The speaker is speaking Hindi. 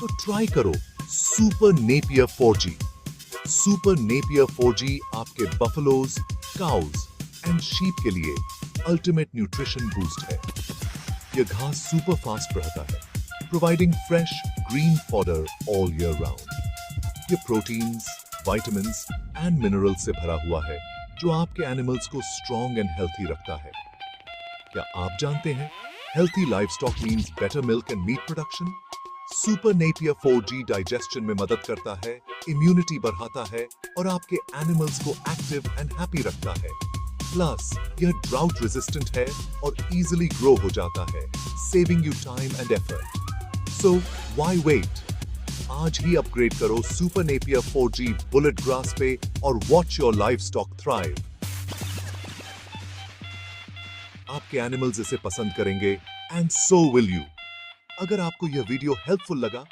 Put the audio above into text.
तो ट्राई करो super napier 4G। Super napier 4G आपके बफलोज, काउज एंड शीप के लिए अल्टीमेट न्यूट्रिशन बूस्ट है। यह घास सुपर फास्ट बढ़ता है, providing fresh green fodder all year round. यह प्रोटीन्स, विटामिन्स एंड मिनरल से भरा हुआ है जो आपके एनिमल्स को स्ट्रॉन्ग एंड हेल्थी रखता है। क्या आप जानते हैं healthy livestock means better milk and meat production? Super napier 4G digestion में मदद करता है, इम्यूनिटी बढ़ाता है और आपके एनिमल्स को एक्टिव एंड हैप्पी रखता है। प्लस यह ड्राउट रेजिस्टेंट है और इजीली ग्रो हो जाता है, saving you time and effort. So why wait? आज ही अपग्रेड करो super napier 4G bullet grass पे और वॉच योर लाइवस्टॉक थ्राइव। आपके एनिमल्स इसे पसंद करेंगे एंड सो विल यू। अगर आपको यह वीडियो हेल्पफुल लगा